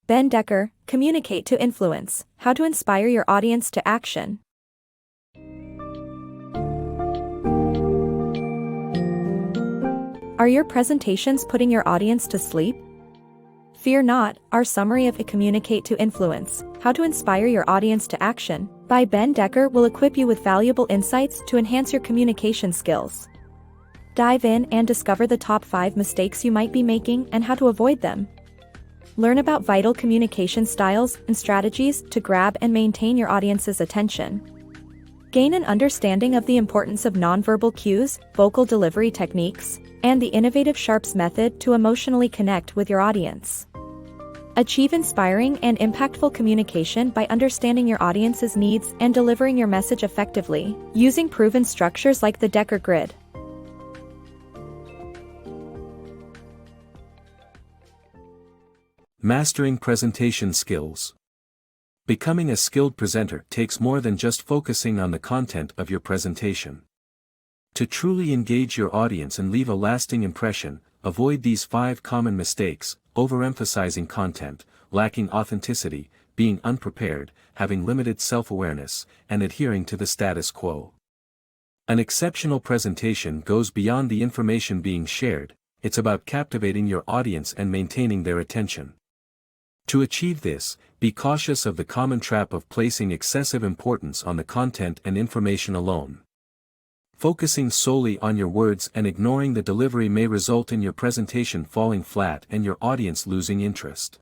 Ben Decker, Communicate to Influence, How to Inspire Your Audience to Action. Are your presentations putting your audience to sleep? Fear not, our summary of Communicate to Influence, How to Inspire Your Audience to Action, by Ben Decker will equip you with valuable insights to enhance your communication skills. Dive in and discover the top 5 mistakes you might be making and how to avoid them. Learn about vital communication styles and strategies to grab and maintain your audience's attention. Gain an understanding of the importance of nonverbal cues, vocal delivery techniques, and the innovative Sharps method to emotionally connect with your audience. Achieve inspiring and impactful communication by understanding your audience's needs and delivering your message effectively, using proven structures like the Decker Grid. Mastering presentation skills. Becoming a skilled presenter takes more than just focusing on the content of your presentation. To truly engage your audience and leave a lasting impression, avoid these 5 common mistakes: overemphasizing content, lacking authenticity, being unprepared, having limited self-awareness, and adhering to the status quo. An exceptional presentation goes beyond the information being shared. It's about captivating your audience and maintaining their attention. To achieve this, be cautious of the common trap of placing excessive importance on the content and information alone. Focusing solely on your words and ignoring the delivery may result in your presentation falling flat and your audience losing interest.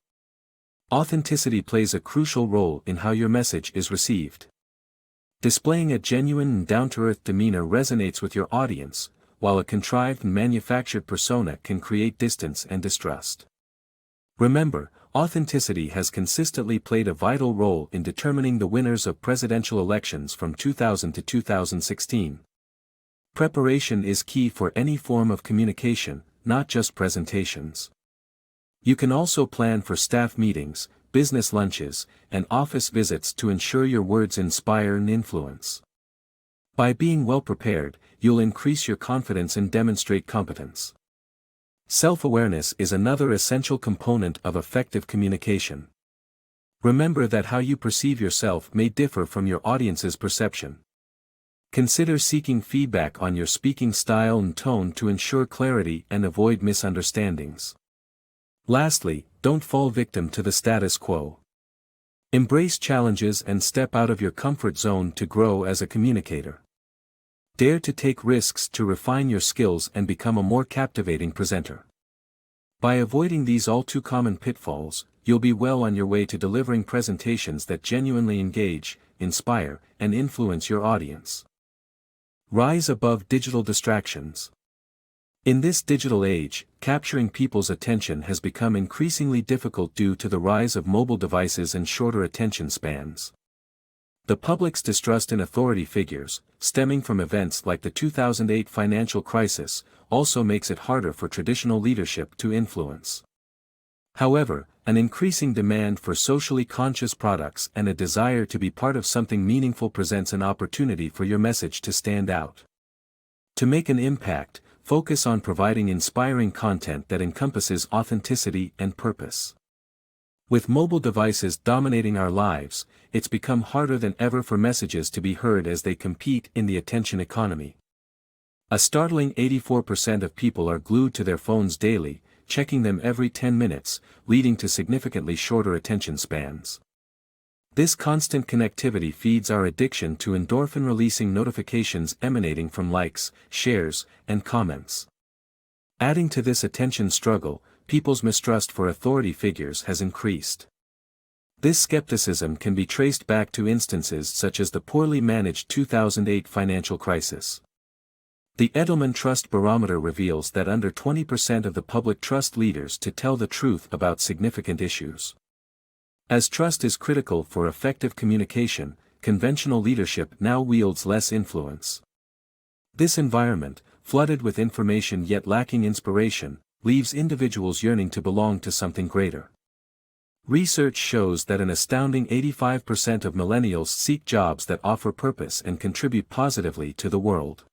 Authenticity plays a crucial role in how your message is received. Displaying a genuine and down-to-earth demeanor resonates with your audience, while a contrived and manufactured persona can create distance and distrust. Remember, authenticity has consistently played a vital role in determining the winners of presidential elections from 2000 to 2016. Preparation is key for any form of communication, not just presentations. You can also plan for staff meetings, business lunches, and office visits to ensure your words inspire and influence. By being well prepared, you'll increase your confidence and demonstrate competence. Self-awareness is another essential component of effective communication. Remember that how you perceive yourself may differ from your audience's perception. Consider seeking feedback on your speaking style and tone to ensure clarity and avoid misunderstandings. Lastly, don't fall victim to the status quo. Embrace challenges and step out of your comfort zone to grow as a communicator. Dare to take risks to refine your skills and become a more captivating presenter. By avoiding these all-too-common pitfalls, you'll be well on your way to delivering presentations that genuinely engage, inspire, and influence your audience. Rise above digital distractions. In this digital age, capturing people's attention has become increasingly difficult due to the rise of mobile devices and shorter attention spans. The public's distrust in authority figures, stemming from events like the 2008 financial crisis, also makes it harder for traditional leadership to influence. However, an increasing demand for socially conscious products and a desire to be part of something meaningful presents an opportunity for your message to stand out. To make an impact, focus on providing inspiring content that encompasses authenticity and purpose. With mobile devices dominating our lives, it's become harder than ever for messages to be heard as they compete in the attention economy. A startling 84% of people are glued to their phones daily, checking them every 10 minutes, leading to significantly shorter attention spans. This constant connectivity feeds our addiction to endorphin-releasing notifications emanating from likes, shares, and comments. Adding to this attention struggle, people's mistrust for authority figures has increased. This skepticism can be traced back to instances such as the poorly managed 2008 financial crisis. The Edelman Trust Barometer reveals that under 20% of the public trust leaders to tell the truth about significant issues. As trust is critical for effective communication, conventional leadership now wields less influence. This environment, flooded with information yet lacking inspiration, leaves individuals yearning to belong to something greater. Research shows that an astounding 85% of millennials seek jobs that offer purpose and contribute positively to the world.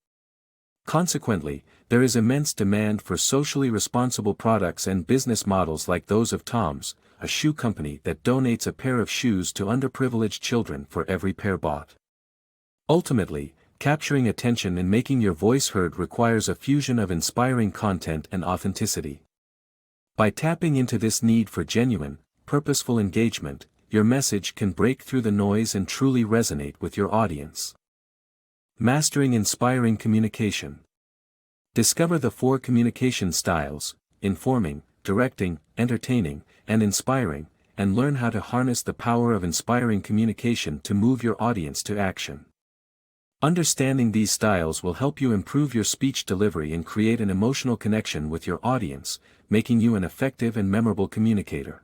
Consequently, there is immense demand for socially responsible products and business models like those of Tom's, a shoe company that donates a pair of shoes to underprivileged children for every pair bought. Ultimately, capturing attention and making your voice heard requires a fusion of inspiring content and authenticity. By tapping into this need for genuine, purposeful engagement, your message can break through the noise and truly resonate with your audience. Mastering inspiring communication. Discover the 4 communication styles: informing, directing, entertaining, and inspiring, and learn how to harness the power of inspiring communication to move your audience to action. Understanding these styles will help you improve your speech delivery and create an emotional connection with your audience, making you an effective and memorable communicator.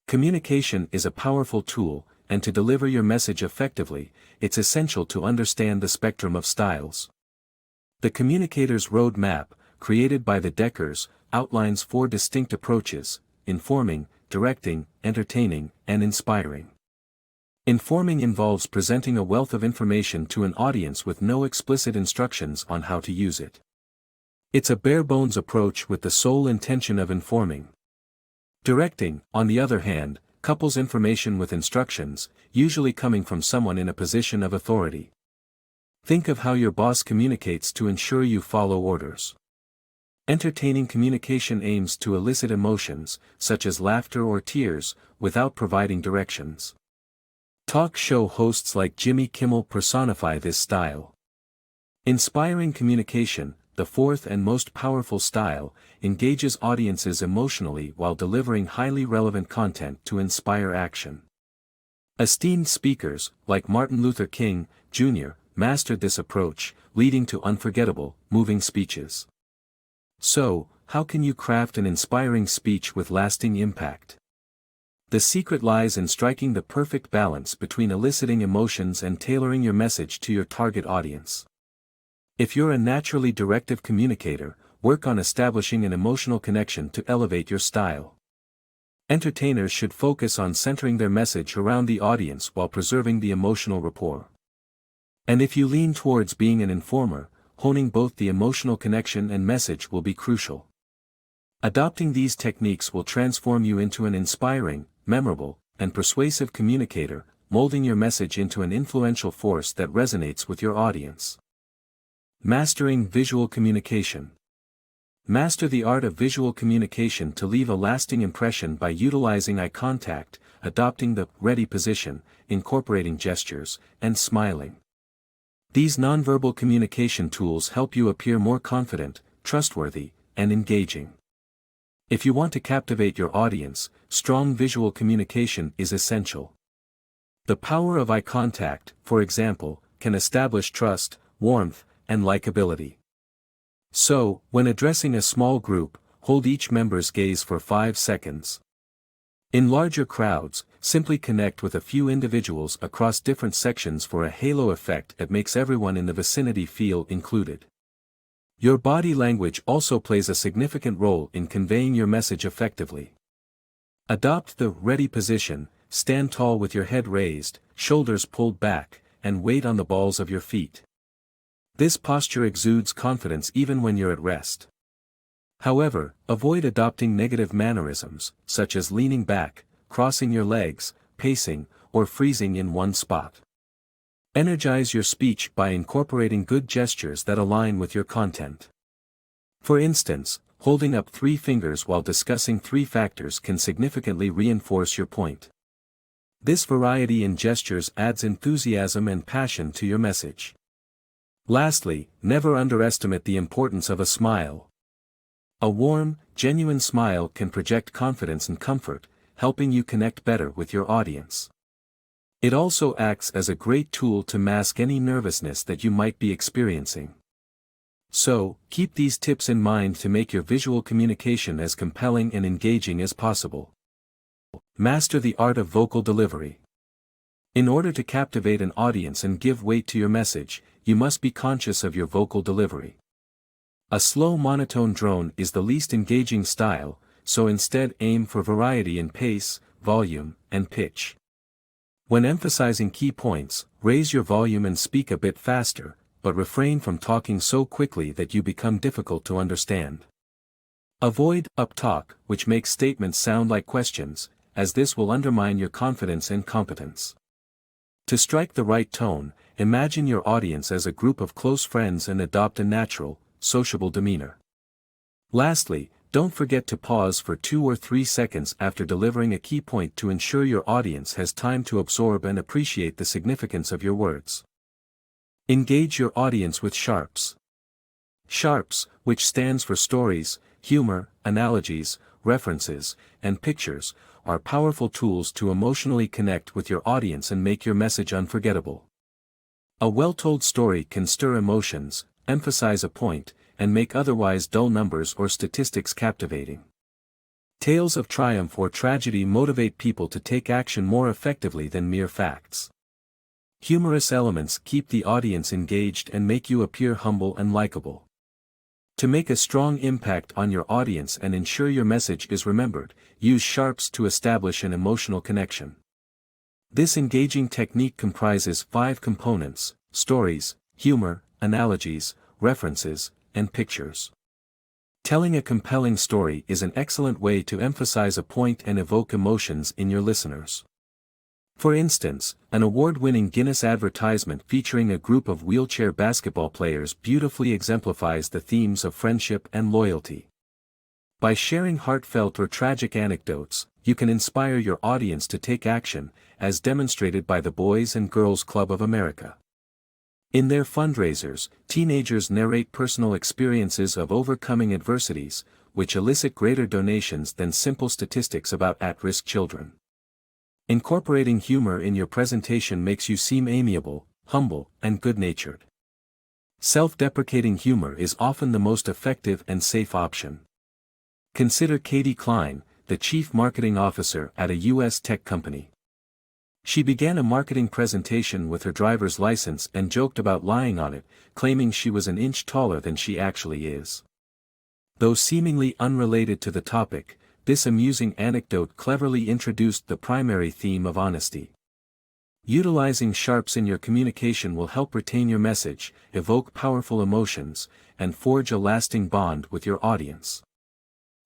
Communication is a powerful tool, and to deliver your message effectively, it's essential to understand the spectrum of styles. The Communicator's Roadmap, created by the Deckers, outlines 4 distinct approaches: informing, directing, entertaining, and inspiring. Informing involves presenting a wealth of information to an audience with no explicit instructions on how to use it. It's a bare-bones approach with the sole intention of informing. Directing, on the other hand, couples information with instructions, usually coming from someone in a position of authority. Think of how your boss communicates to ensure you follow orders. Entertaining communication aims to elicit emotions, such as laughter or tears, without providing directions. Talk show hosts like Jimmy Kimmel personify this style. Inspiring communication, the 4th and most powerful style, engages audiences emotionally while delivering highly relevant content to inspire action. Esteemed speakers, like Martin Luther King, Jr., mastered this approach, leading to unforgettable, moving speeches. So, how can you craft an inspiring speech with lasting impact? The secret lies in striking the perfect balance between eliciting emotions and tailoring your message to your target audience. If you're a naturally directive communicator, work on establishing an emotional connection to elevate your style. Entertainers should focus on centering their message around the audience while preserving the emotional rapport. And if you lean towards being an informer, honing both the emotional connection and message will be crucial. Adopting these techniques will transform you into an inspiring, memorable, and persuasive communicator, molding your message into an influential force that resonates with your audience. Mastering visual communication. Master the art of visual communication to leave a lasting impression by utilizing eye contact, adopting the ready position, incorporating gestures, and smiling. These nonverbal communication tools help you appear more confident, trustworthy, and engaging. If you want to captivate your audience, strong visual communication is essential. The power of eye contact, for example, can establish trust, warmth, and likability. So, when addressing a small group, hold each member's gaze for 5 seconds. In larger crowds, simply connect with a few individuals across different sections for a halo effect that makes everyone in the vicinity feel included. Your body language also plays a significant role in conveying your message effectively. Adopt the ready position, stand tall with your head raised, shoulders pulled back, and weight on the balls of your feet. This posture exudes confidence even when you're at rest. However, avoid adopting negative mannerisms, such as leaning back, crossing your legs, pacing, or freezing in one spot. Energize your speech by incorporating good gestures that align with your content. For instance, holding up 3 fingers while discussing 3 factors can significantly reinforce your point. This variety in gestures adds enthusiasm and passion to your message. Lastly, never underestimate the importance of a smile. A warm, genuine smile can project confidence and comfort, helping you connect better with your audience. It also acts as a great tool to mask any nervousness that you might be experiencing. So, keep these tips in mind to make your visual communication as compelling and engaging as possible. Master the art of vocal delivery. In order to captivate an audience and give weight to your message, you must be conscious of your vocal delivery. A slow monotone drone is the least engaging style, so instead aim for variety in pace, volume, and pitch. When emphasizing key points, raise your volume and speak a bit faster, but refrain from talking so quickly that you become difficult to understand. Avoid uptalk, which makes statements sound like questions, as this will undermine your confidence and competence. To strike the right tone, imagine your audience as a group of close friends and adopt a natural, sociable demeanor. Lastly, don't forget to pause for 2 or 3 seconds after delivering a key point to ensure your audience has time to absorb and appreciate the significance of your words. Engage your audience with SHARPs. SHARPs, which stands for stories, humor, analogies, references, and pictures, are powerful tools to emotionally connect with your audience and make your message unforgettable. A well-told story can stir emotions, emphasize a point, and make otherwise dull numbers or statistics captivating. Tales of triumph or tragedy motivate people to take action more effectively than mere facts. Humorous elements keep the audience engaged and make you appear humble and likable. To make a strong impact on your audience and ensure your message is remembered, use SHARPs to establish an emotional connection. This engaging technique comprises 5 components: stories, humor, analogies, references, and pictures. Telling a compelling story is an excellent way to emphasize a point and evoke emotions in your listeners. For instance, an award-winning Guinness advertisement featuring a group of wheelchair basketball players beautifully exemplifies the themes of friendship and loyalty. By sharing heartfelt or tragic anecdotes, you can inspire your audience to take action, as demonstrated by the Boys and Girls Club of America. In their fundraisers, teenagers narrate personal experiences of overcoming adversities, which elicit greater donations than simple statistics about at-risk children. Incorporating humor in your presentation makes you seem amiable, humble, and good-natured. Self-deprecating humor is often the most effective and safe option. Consider Katie Klein, the chief marketing officer at a U.S. tech company. She began a marketing presentation with her driver's license and joked about lying on it, claiming she was an inch taller than she actually is. Though seemingly unrelated to the topic, this amusing anecdote cleverly introduced the primary theme of honesty. Utilizing SHARPs in your communication will help retain your message, evoke powerful emotions, and forge a lasting bond with your audience.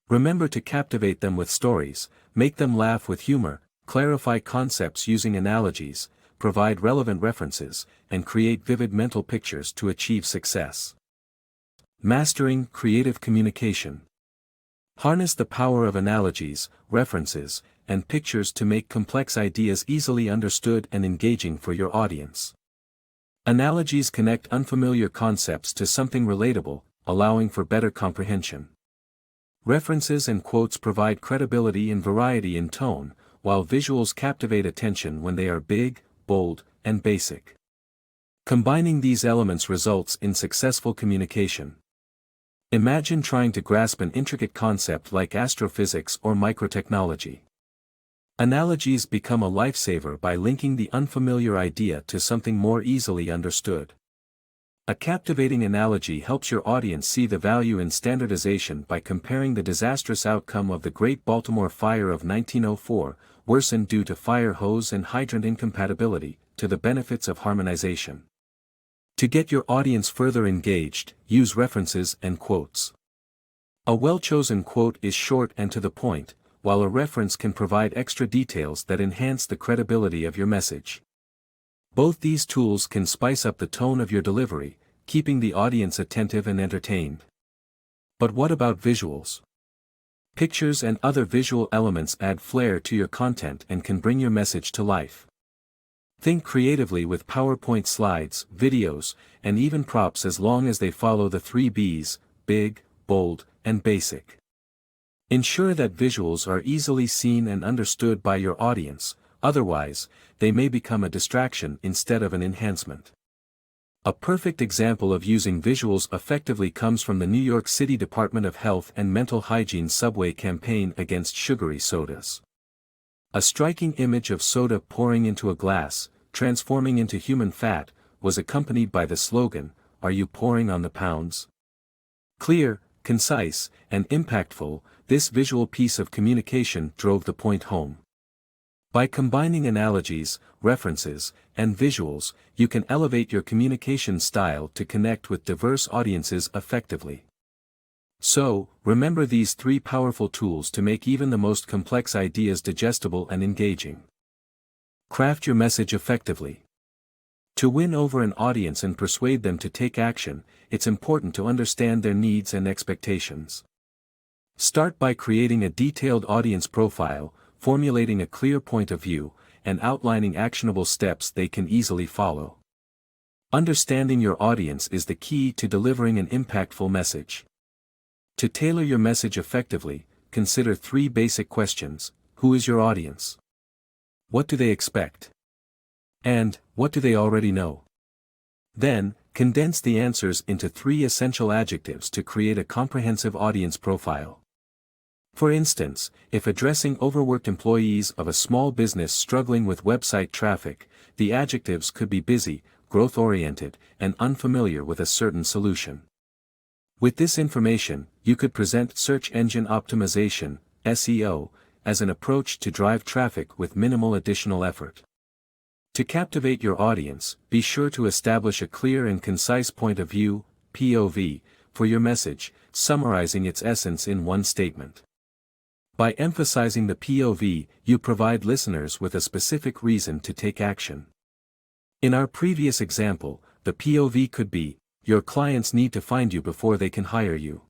Remember to captivate them with stories, make them laugh with humor, clarify concepts using analogies, provide relevant references, and create vivid mental pictures to achieve success. Mastering creative communication. Harness the power of analogies, references, and pictures to make complex ideas easily understood and engaging for your audience. Analogies connect unfamiliar concepts to something relatable, allowing for better comprehension. References and quotes provide credibility and variety in tone, while visuals captivate attention when they are big, bold, and basic. Combining these elements results in successful communication. Imagine trying to grasp an intricate concept like astrophysics or microtechnology. Analogies become a lifesaver by linking the unfamiliar idea to something more easily understood. A captivating analogy helps your audience see the value in standardization by comparing the disastrous outcome of the Great Baltimore Fire of 1904, worsened due to fire hose and hydrant incompatibility, to the benefits of harmonization. To get your audience further engaged, use references and quotes. A well-chosen quote is short and to the point, while a reference can provide extra details that enhance the credibility of your message. Both these tools can spice up the tone of your delivery, keeping the audience attentive and entertained. But what about visuals? Pictures and other visual elements add flair to your content and can bring your message to life. Think creatively with PowerPoint slides, videos, and even props as long as they follow the 3 B's: big, bold, and basic. Ensure that visuals are easily seen and understood by your audience, otherwise, they may become a distraction instead of an enhancement. A perfect example of using visuals effectively comes from the New York City Department of Health and Mental Hygiene subway campaign against sugary sodas. A striking image of soda pouring into a glass, transforming into human fat, was accompanied by the slogan, "Are you pouring on the pounds?" Clear, concise, and impactful, this visual piece of communication drove the point home. By combining analogies, references, and visuals, you can elevate your communication style to connect with diverse audiences effectively. So, remember these three powerful tools to make even the most complex ideas digestible and engaging. Craft your message effectively. To win over an audience and persuade them to take action, it's important to understand their needs and expectations. Start by creating a detailed audience profile, formulating a clear point of view, and outlining actionable steps they can easily follow. Understanding your audience is the key to delivering an impactful message. To tailor your message effectively, consider three basic questions: who is your audience? What do they expect? And, what do they already know? Then, condense the answers into three essential adjectives to create a comprehensive audience profile. For instance, if addressing overworked employees of a small business struggling with website traffic, the adjectives could be busy, growth-oriented, and unfamiliar with a certain solution. With this information, you could present search engine optimization, SEO, as an approach to drive traffic with minimal additional effort. To captivate your audience, be sure to establish a clear and concise point of view, POV, for your message, summarizing its essence in one statement. By emphasizing the POV, you provide listeners with a specific reason to take action. In our previous example, the POV could be, your clients need to find you before they can hire you.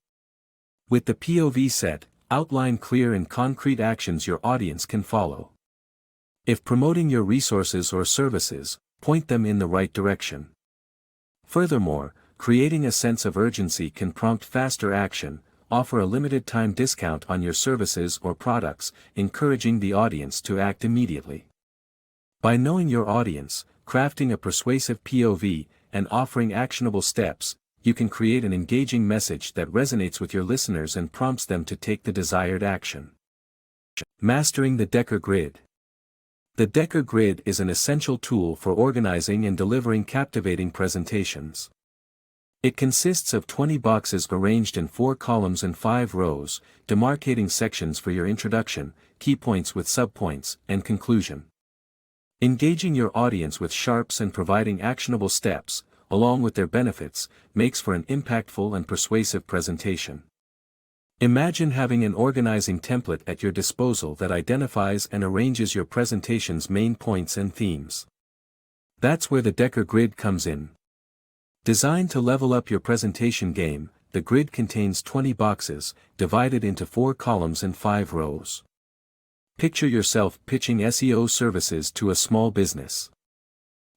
With the POV set, outline clear and concrete actions your audience can follow. If promoting your resources or services, point them in the right direction. Furthermore, creating a sense of urgency can prompt faster action. Offer a limited time discount on your services or products, encouraging the audience to act immediately. By knowing your audience, crafting a persuasive POV, and offering actionable steps, you can create an engaging message that resonates with your listeners and prompts them to take the desired action. Mastering the Decker Grid. The Decker Grid is an essential tool for organizing and delivering captivating presentations. It consists of 20 boxes arranged in 4 columns and 5 rows, demarcating sections for your introduction, key points with subpoints, and conclusion. Engaging your audience with sharps and providing actionable steps, along with their benefits, makes for an impactful and persuasive presentation. Imagine having an organizing template at your disposal that identifies and arranges your presentation's main points and themes. That's where the Decker Grid comes in. Designed to level up your presentation game, the grid contains 20 boxes, divided into 4 columns and 5 rows. Picture yourself pitching SEO services to a small business.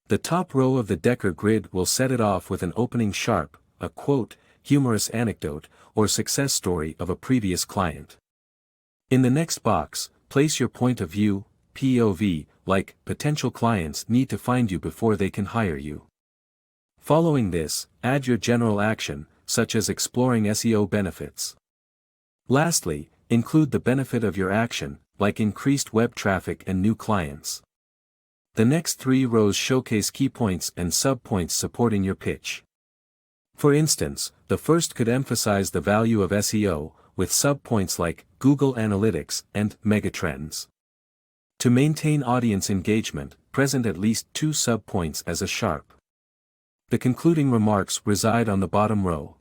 The top row of the Decker Grid will set it off with an opening sharp, a quote, humorous anecdote, or success story of a previous client. In the next box, place your point of view, POV, like, potential clients need to find you before they can hire you. Following this, add your general action, such as exploring SEO benefits. Lastly, include the benefit of your action, like increased web traffic and new clients. The next 3 rows showcase key points and subpoints supporting your pitch. For instance, the first could emphasize the value of SEO, with subpoints like Google Analytics and Megatrends. To maintain audience engagement, present at least 2 subpoints as a sharp. The concluding remarks reside on the bottom row.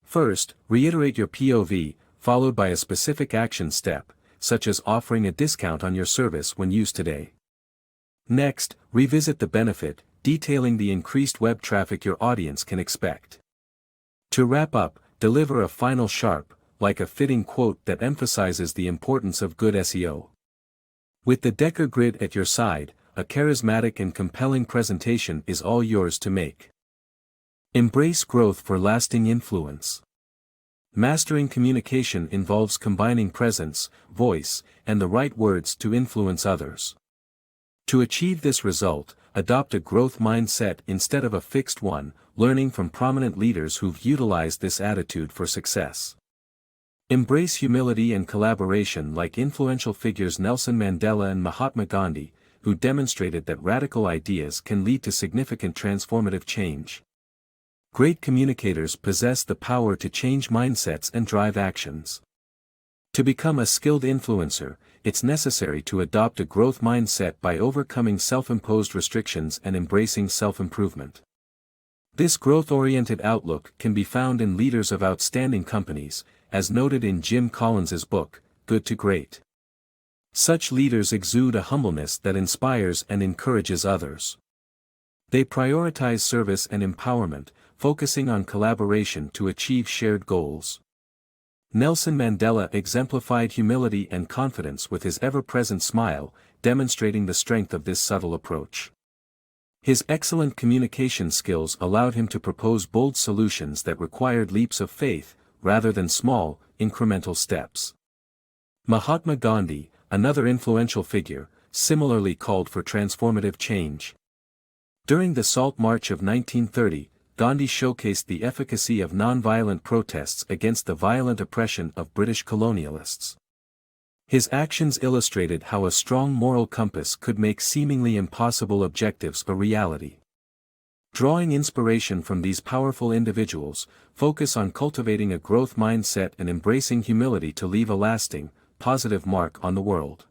First, reiterate your POV, followed by a specific action step, such as offering a discount on your service when used today. Next, revisit the benefit, detailing the increased web traffic your audience can expect. To wrap up, deliver a final sharp, like a fitting quote that emphasizes the importance of good SEO. With the Decker Grid at your side, a charismatic and compelling presentation is all yours to make. Embrace growth for lasting influence. Mastering communication involves combining presence, voice, and the right words to influence others. To achieve this result, adopt a growth mindset instead of a fixed one, learning from prominent leaders who've utilized this attitude for success. Embrace humility and collaboration like influential figures Nelson Mandela and Mahatma Gandhi, who demonstrated that radical ideas can lead to significant transformative change. Great communicators possess the power to change mindsets and drive actions. To become a skilled influencer, it's necessary to adopt a growth mindset by overcoming self-imposed restrictions and embracing self-improvement. This growth-oriented outlook can be found in leaders of outstanding companies, as noted in Jim Collins's book, Good to Great. Such leaders exude a humbleness that inspires and encourages others. They prioritize service and empowerment, focusing on collaboration to achieve shared goals. Nelson Mandela exemplified humility and confidence with his ever-present smile, demonstrating the strength of this subtle approach. His excellent communication skills allowed him to propose bold solutions that required leaps of faith, rather than small, incremental steps. Mahatma Gandhi, another influential figure, similarly called for transformative change. During the Salt March of 1930, Gandhi showcased the efficacy of nonviolent protests against the violent oppression of British colonialists. His actions illustrated how a strong moral compass could make seemingly impossible objectives a reality. Drawing inspiration from these powerful individuals, focus on cultivating a growth mindset and embracing humility to leave a lasting, positive mark on the world.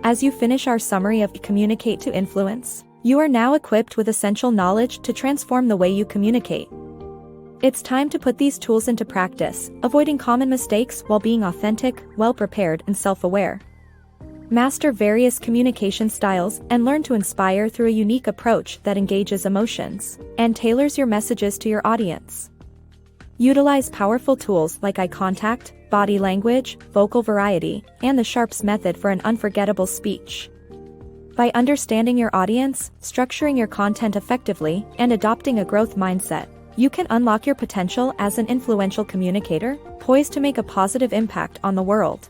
As you finish our summary of Communicate to Influence, you are now equipped with essential knowledge to transform the way you communicate. It's time to put these tools into practice, avoiding common mistakes while being authentic, well-prepared, and self-aware. Master various communication styles and learn to inspire through a unique approach that engages emotions and tailors your messages to your audience. Utilize powerful tools like eye contact, body language, vocal variety, and the Sharps method for an unforgettable speech. By understanding your audience, structuring your content effectively, and adopting a growth mindset, you can unlock your potential as an influential communicator, poised to make a positive impact on the world.